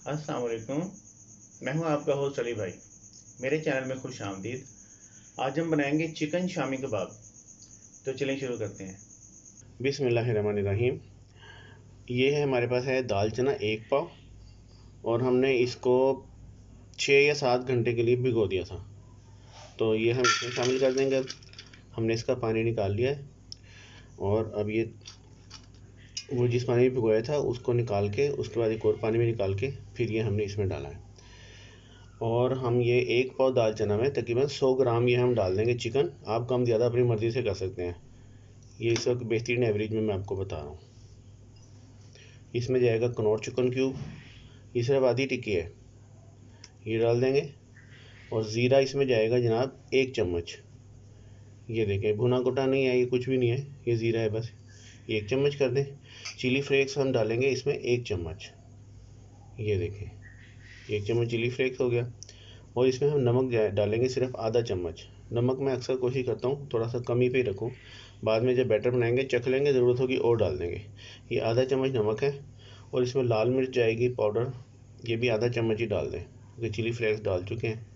अस्सलाम वालेकुम। मैं हूं आपका होस्ट अली भाई। मेरे चैनल में खुश आमदीद। आज हम बनाएंगे चिकन शामी कबाब। तो चलें शुरू करते हैं। बिस्मिल्लाहिर्रहमानिर्रहीम। ये है हमारे पास है दाल चना 1 पाव, और हमने इसको 6 या 7 घंटे के लिए भिगो दिया था। तो ये हम इसमें शामिल कर देंगे। अब हमने इसका पानी निकाल लिया है, और अब ये वो जिस पानी में भिगोया था उसको निकाल के उसके बाद एक और पानी में निकाल के फिर ये हमने इसमें डाला है। और हम ये 1 पाव दाल चना में तकरीबन 100 ग्राम ये हम डाल देंगे चिकन। आप कम ज़्यादा अपनी मर्ज़ी से कर सकते हैं। ये इस वक्त बेहतरीन एवरेज में मैं आपको बता रहा हूँ। इसमें जाएगा कनौर चिकन क्यूब, ये सिर्फ आधी टिक्की है, ये डाल देंगे। और ज़ीरा इसमें जाएगा जनाब 1 चम्मच। ये देखें, भुना कुटा नहीं है, ये कुछ भी नहीं है, ये ज़ीरा है बस। ये 1 चम्मच कर दें। चिली फ्लेक्स हम डालेंगे इसमें 1 चम्मच। ये देखें, 1 चम्मच चिली फ्लेक्स हो गया। और इसमें हम नमक डालेंगे सिर्फ आधा चम्मच। नमक मैं अक्सर कोशिश करता हूँ थोड़ा सा कम ही पे रखूँ, बाद में जब बैटर बनाएंगे चख लेंगे, ज़रूरत होगी और डाल देंगे। ये आधा चम्मच नमक है। और इसमें लाल मिर्च जाएगी पाउडर, ये भी आधा चम्मच ही डाल दें क्योंकि चिली फ्लेक्स डाल चुके हैं।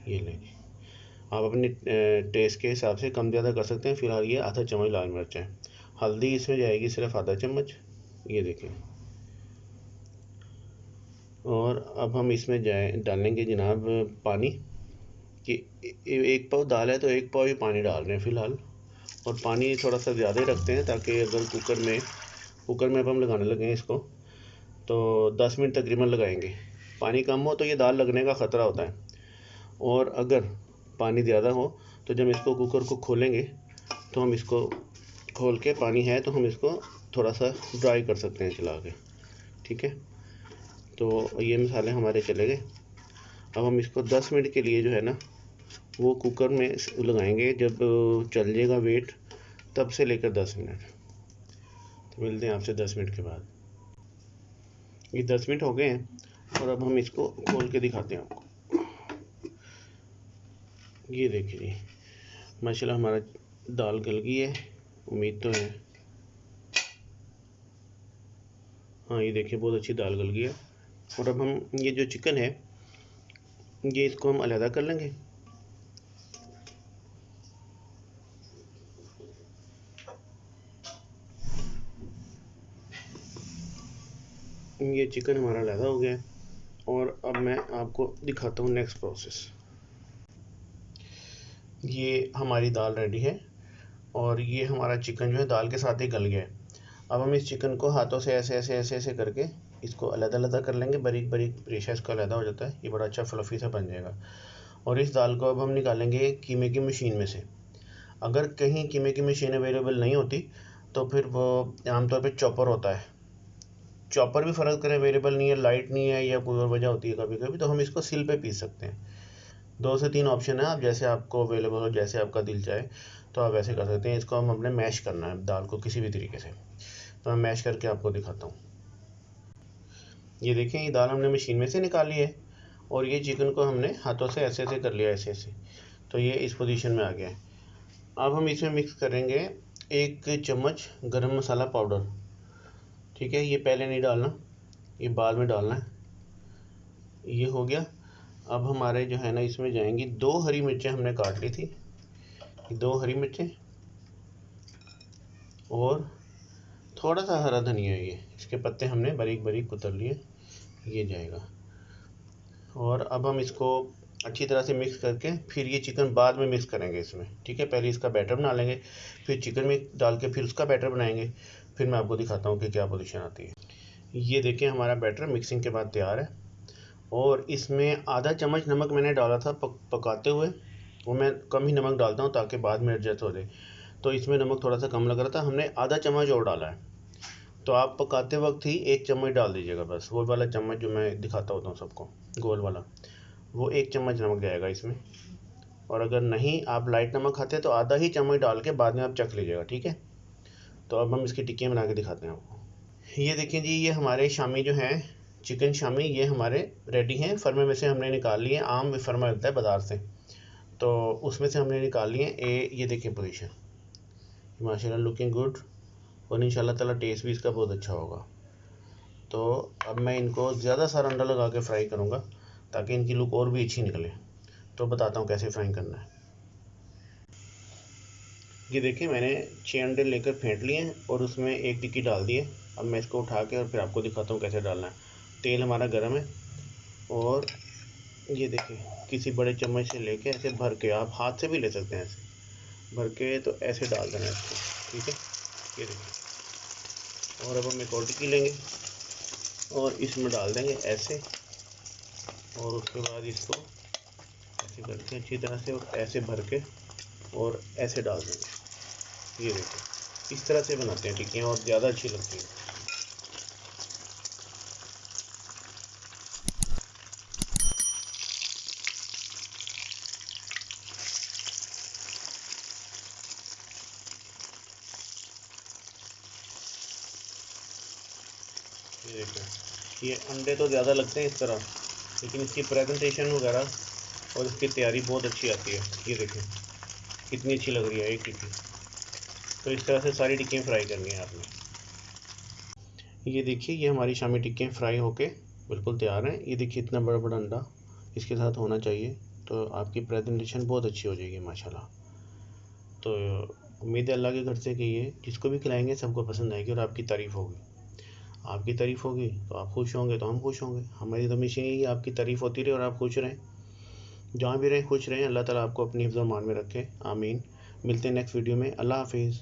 ये लें, आप अपने टेस्ट के हिसाब से कम ज़्यादा कर सकते हैं। फ़िलहाल ये आधा चम्मच लाल मिर्च है। हल्दी इसमें जाएगी सिर्फ आधा चम्मच, ये देखें। और अब हम इसमें डालेंगे जनाब पानी, कि 1 पाव दाल है तो 1 पाव ही पानी डाल रहे हैं फ़िलहाल। और पानी थोड़ा सा ज़्यादा ही रखते हैं ताकि अगर कुकर में अब हम लगाने लगे इसको तो 10 मिनट तकरीबन लगाएंगे। पानी कम हो तो ये दाल लगने का ख़तरा होता है, और अगर पानी ज़्यादा हो तो जब इसको कुकर को खोलेंगे तो हम इसको खोल के, पानी है तो हम इसको थोड़ा सा ड्राई कर सकते हैं चला के। ठीक है, तो ये मसाले हमारे चले गए। अब हम इसको 10 मिनट के लिए जो है ना वो कुकर में लगाएंगे। जब चल जाएगा वेट तब से लेकर 10 मिनट। तो मिलते हैं आपसे 10 मिनट के बाद। ये 10 मिनट हो गए हैं, और अब हम इसको खोल के दिखाते हैं आपको। ये देखिए जी, माशाल्लाह हमारा दाल गल गई है, उम्मीद तो है। हाँ, ये देखिए बहुत अच्छी दाल गल गई है। और अब हम ये जो चिकन है ये इसको हम अलहदा कर लेंगे। ये चिकन हमारा अलहदा हो गया है, और अब मैं आपको दिखाता हूँ नेक्स्ट प्रोसेस। ये हमारी दाल रेडी है, और ये हमारा चिकन जो है दाल के साथ ही गल गया है। अब हम इस चिकन को हाथों से ऐसे ऐसे ऐसे ऐसे करके इसको अलग-अलग कर लेंगे। बारीक बारीक रेशा इसका अलग हो जाता है, ये बड़ा अच्छा फ्लफ़ी सा बन जाएगा। और इस दाल को अब हम निकालेंगे कीमे की मशीन में से। अगर कहीं कीमे की मशीन अवेलेबल नहीं होती तो फिर वो आमतौर पे चॉपर होता है। चॉपर भी फ़र्ज़ करें अवेलेबल नहीं है, लाइट नहीं है, या कोई और वजह होती है कभी कभी, तो हम इसको सिल पे पीस सकते हैं। 2 से 3 ऑप्शन है, आप जैसे आपको अवेलेबल हो, जैसे आपका दिल चाहे तो आप वैसे कर सकते हैं। इसको हम अपने मैश करना है दाल को किसी भी तरीके से, तो मैं मैश करके आपको दिखाता हूँ। ये देखें, ये दाल हमने मशीन में से निकाली है, और ये चिकन को हमने हाथों से ऐसे ऐसे कर लिया, ऐसे ऐसे। तो ये इस पोजीशन में आ गया है। अब हम इसमें मिक्स करेंगे 1 चम्मच गरम मसाला पाउडर। ठीक है, ये पहले नहीं डालना, ये बाद में डालना है। ये हो गया। अब हमारे जो है ना इसमें जाएंगी 2 हरी मिर्चें, हमने काट ली थी 2 हरी मिर्चें, और थोड़ा सा हरा धनिया, ये इसके पत्ते हमने बारीक बारीक कुतर लिए, ये जाएगा। और अब हम इसको अच्छी तरह से मिक्स करके फिर ये चिकन बाद में मिक्स करेंगे इसमें। ठीक है, पहले इसका बैटर बना लेंगे, फिर चिकन में डाल के फिर उसका बैटर बनाएंगे। फिर मैं आपको दिखाता हूँ कि क्या पोजीशन आती है। ये देखिए, हमारा बैटर मिक्सिंग के बाद तैयार है। और इसमें आधा चम्मच नमक मैंने डाला था पकाते हुए, वो मैं कम ही नमक डालता हूँ ताकि बाद में एडजस्ट हो जाए। तो इसमें नमक थोड़ा सा कम लग रहा था, हमने आधा चम्मच और डाला है। तो आप पकाते वक्त ही 1 चम्मच डाल दीजिएगा, बस वो वाला चम्मच जो मैं दिखाता होता हूँ सबको, गोल वाला, वो 1 चम्मच नमक जाएगा इसमें। और अगर नहीं आप लाइट नमक खाते हैं तो आधा ही चम्मच डाल के बाद में आप चख लीजिएगा। ठीक है, तो अब हम इसकी टिक्कियाँ बना के दिखाते हैं आपको। ये देखिए जी, ये हमारे शामी जो हैं चिकन शामी, ये हमारे रेडी हैं। फर्मे में से हमने निकाल लिए, आम फर्मा मिलता है बाज़ार से, तो उसमें से हमने निकाल लिए। ये देखिए पोजीशन, माशाल्लाह लुकिंग गुड, और इंशाल्लाह ताला टेस्ट भी इसका बहुत अच्छा होगा। तो अब मैं इनको ज़्यादा सारा अंडा लगा के फ्राई करूँगा ताकि इनकी लुक और भी अच्छी निकले। तो बताता हूँ कैसे फ्राई करना है। ये देखिए मैंने 6 अंडे लेकर फेंट लिए हैं और उसमें एक टिक्की डाल दी है। अब मैं इसको उठा के और फिर आपको दिखाता हूँ कैसे डालना है। तेल हमारा गर्म है और ये देखिए किसी बड़े चम्मच से लेके ऐसे भर के, आप हाथ से भी ले सकते हैं, ऐसे भर के तो ऐसे डाल देना है इसको, ठीक है। ये देखिए, और अब हम एक और टिक्की लेंगे और इसमें डाल देंगे ऐसे, और उसके बाद इसको ऐसे करके अच्छी तरह से और ऐसे भर के और ऐसे डाल देंगे। ये देखिए इस तरह से बनाते हैं टिक्कियाँ और ज़्यादा अच्छी लगती हैं। ये देखिए, ये अंडे तो ज़्यादा लगते हैं इस तरह, लेकिन इसकी प्रेजेंटेशन वगैरह और इसकी तैयारी बहुत अच्छी आती है। ये देखिए कितनी अच्छी लग रही है एक टिक्की। तो इस तरह से सारी टिक्कियाँ फ्राई करनी है आपने। ये देखिए ये हमारी शामी टिक्कियाँ फ्राई होके बिल्कुल तैयार हैं। ये देखिए इतना बड़ा बड़ा अंडा इसके साथ होना चाहिए, तो आपकी प्रेजेंटेशन बहुत अच्छी हो जाएगी माशाल्लाह। तो उम्मीद है अल्लाह के घर से कि ये जिसको भी खिलाएंगे सबको पसंद आएगी और आपकी तारीफ़ होगी। आपकी तारीफ़ होगी तो आप खुश होंगे तो हम खुश होंगे। हमारी तो मिशन यही है आपकी तारीफ़ होती रहे और आप खुश रहें। जहाँ भी रहें खुश रहें। अल्लाह ताला आपको अपनी हिफ्ज़-ओ-मान में रखे, आमीन। मिलते हैं नेक्स्ट वीडियो में। अल्लाह हाफिज़।